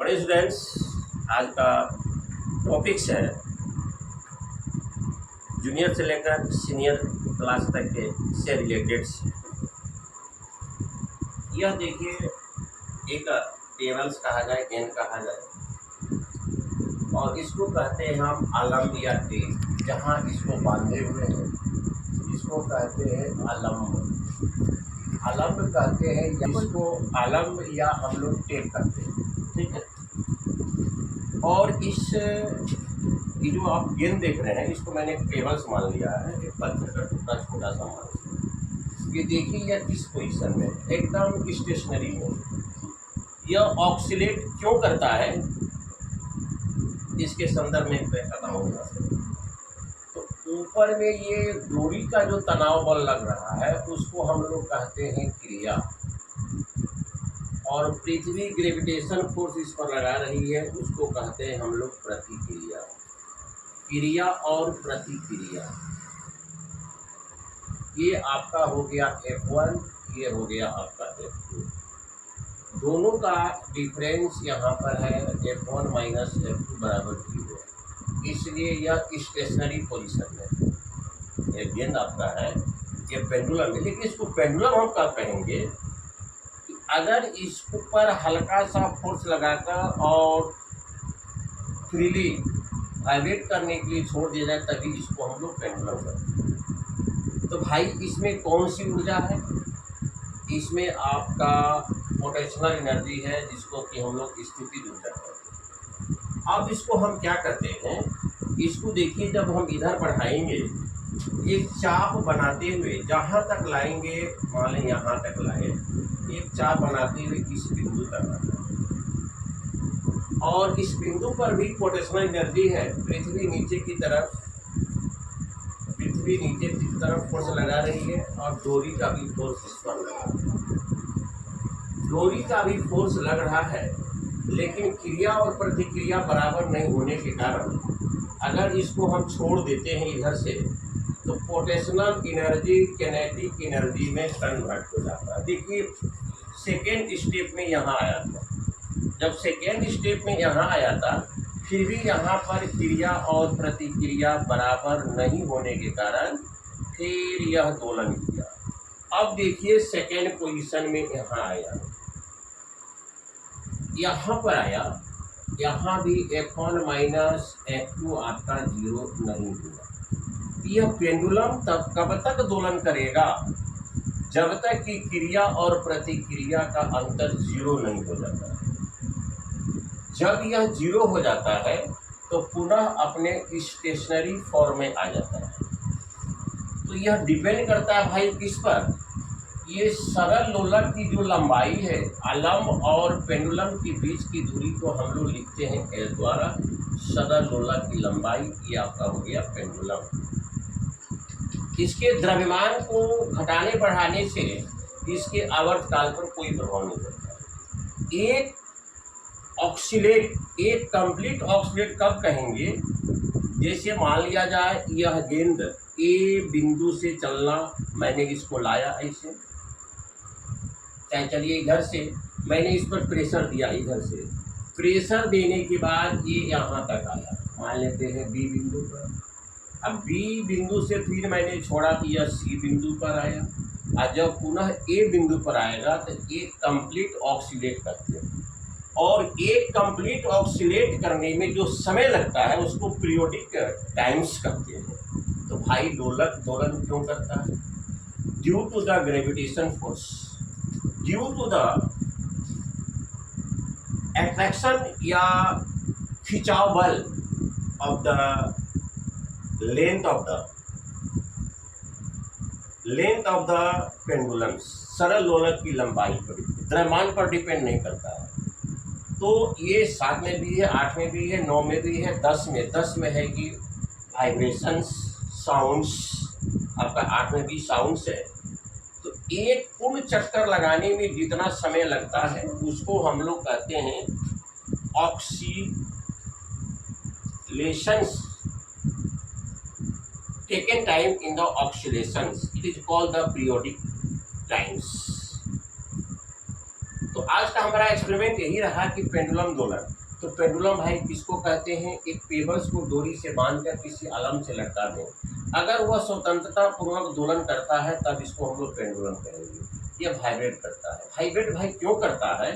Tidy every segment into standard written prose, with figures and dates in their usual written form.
बड़े स्टूडेंट्स, आज का टॉपिक्स है जूनियर से लेकर सीनियर क्लास तक के से रिलेटेड। यह देखिए, एक टेबल्स कहा जाए, एन कहा जाए, और इसको कहते हैं हम आलम्ब या टेक। जहाँ इसको बांधे हुए हैं इसको कहते हैं आलम्ब। आलम्ब कहते हैं, इसको आलम्ब या हम लोग टेक कहते हैं, ठीक है। और ये जो आप गेंद देख रहे हैं, इसको मैंने टेबल्स मान लिया है, एक पत्थर का टुकड़ा छोटा सा मान। ये देखिए, यह किस पोजीशन में, एकदम स्टेशनरी में। यह ऑक्सीलेट क्यों करता है, इसके संदर्भ में मैं बताऊंगा। तो ऊपर में ये डोरी का जो तनाव बल लग रहा है उसको हम लोग कहते हैं क्रिया, और पृथ्वी ग्रेविटेशन फोर्स इस पर लगा रही है उसको कहते हैं हम लोग प्रतिक्रिया। क्रिया और प्रतिक्रिया, ये आपका हो गया F1, ये हो गया आपका F2। दोनों का डिफरेंस यहाँ पर है F1 माइनस F2 बराबर 0, इसलिए यह स्टेशनरी पोजीशन में। ये गेंद आपका है, ये पेंडुलम है, लेकिन इसको पेंडुलम हम कब कहेंगे? अगर इस ऊपर हल्का सा फोर्स लगाकर और फ्रीली वाइब्रेट करने के लिए छोड़ दिया जाए तभी इसको हम लोग पेंडुलम करते हैं। तो भाई, इसमें कौन सी ऊर्जा है? इसमें आपका पोटेंशियल एनर्जी है, जिसको कि हम लोग स्थितिज ऊर्जा कहते हैं। अब इसको हम क्या करते हैं, इसको देखिए, जब हम इधर बढ़ाएंगे, एक चाप बनाते हुए जहाँ तक लाएंगे, मान लें यहाँ तक लाए, एक चाप बनाते हुए इस बिंदु तक आना, और इस बिंदु पर भी पोटेंशियल एनर्जी है। पृथ्वी नीचे की तरफ फोर्स लगा रही है, और डोरी का भी फोर्स इस पर लगा रहा है। डोरी का भी फोर्स लग रहा है, लेकिन क्रिया और प्रतिक्रिया बराबर नहीं होने के कारण अगर इसको हम छोड़ देते हैं इधर से, तो पोटेंशियल एनर्जी किनेटिक एनर्जी में कन्वर्ट हो जाता है। देखिए, सेकेंड स्टेप में यहाँ आया था, जब सेकेंड स्टेप में यहाँ आया था, फिर भी यहाँ पर क्रिया और प्रतिक्रिया बराबर नहीं होने के कारण फिर यह दोलन किया। अब देखिए, सेकेंड पोजीशन में यहाँ आया, यहाँ पर आया, यहाँ भी F1 माइनस F2 आपका 0 नहीं हुआ। यह पेंडुलम तब कब तक दोलन करेगा? जब तक कि क्रिया और प्रतिक्रिया का अंतर 0 नहीं हो जाता है। जब यह 0 हो जाता है तो पुनः अपने स्टेशनरी फॉर्म में आ जाता है। तो यह डिपेंड करता है भाई किस पर? ये सरल लोलक की जो लंबाई है, आलम्ब और पेंडुलम के बीच की दूरी को हम लोग लिखते हैं L द्वारा। सरल लोलक की लंबाई, ये आपका हो गया पेंडुलम। इसके द्रव्यमान को घटाने बढ़ाने से इसके आवर्तकाल पर कोई प्रभाव नहीं पड़ता। एक कंप्लीट ऑक्सीलेट कब कहेंगे? जैसे मान लिया जाए, यह गेंद A बिंदु से चलना, मैंने इसको लाया ऐसे, चाहे चलिए इधर से मैंने इस पर प्रेशर दिया, इधर से प्रेशर देने के बाद ये यहाँ तक आया, मान लेते हैं B बिंदु पर। अब B बिंदु से फिर मैंने छोड़ा कि यह C बिंदु पर आया, और जब पुनः A बिंदु पर आएगा तो एक कंप्लीट ऑक्सीलेट करते हैं। और एक कंप्लीट ऑक्सीलेट करने में जो समय लगता है उसको पीरियोडिक टाइम्स कहते हैं। तो भाई, दोलक दोलन क्यों करता है? Due to the gravitation force, due to the attraction या खिंचाव बल of the length of the pendulum. सरल लोलक की लंबाई पर, द्रव्यमान पर डिपेंड नहीं करता है। तो ये 7 में भी है, 8 में भी है, 9 में भी है, 10 में है कि वाइब्रेशंस, साउंड्स, आपका 8 में भी साउंड्स है। तो एक पूर्ण चक्कर लगाने में जितना समय लगता है उसको हम लोग कहते हैं oscillations. Taken time in the oscillations, it is called the periodic times. तो आज का हमारा एक्सपेरिमेंट यही रहा कि पेंडुलम दोलन। तो पेंडुलम भाई किसको कहते हैं? एक पेबल्स को डोरी से बांधकर किसी अलम से लटका दें, अगर वह स्वतंत्रता पूर्वक दोलन करता है तब इसको हम लोग पेंडुलम कहेंगे। यह वाइब्रेट करता है। वाइब्रेट भाई क्यों करता है?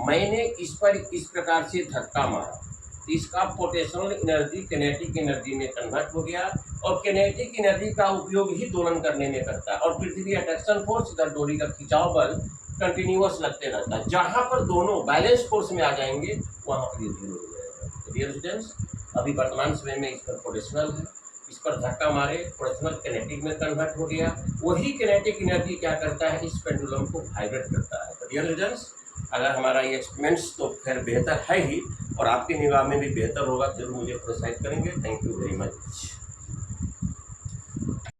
मैंने इस पर इस प्रकार से धक्का मारा, इसका पोटेंशियल एनर्जी किनेटिक एनर्जी में कन्वर्ट हो गया और किनेटिक एनर्जी का उपयोग ही दोलन करने में करता है। और पृथ्वी अट्रैक्शन फोर्स इधर डोरी का खिंचाव बल कंटिन्यूअस लगते रहता है। जहां पर दोनों बैलेंस फोर्स में आ जाएंगे वहां पर ये जीरो हो जाएगा। डियर स्टूडेंट्स, अभी वर्तमान समय में इस पर पोटेंशियल है, इस पर धक्का मारे पोटेंशियल किनेटिक में कन्वर्ट हो गया। वही किनेटिक एनर्जी क्या करता है? इस पेंडुलम को वाइब्रेट करता है। तो डियर स्टूडेंट्स, अगर हमारा ये एक्सपेरिमेंट्स तो खैर बेहतर है ही और आपकी निगाह में भी बेहतर होगा, जरूर मुझे प्रोत्साहित करेंगे। Thank you very much.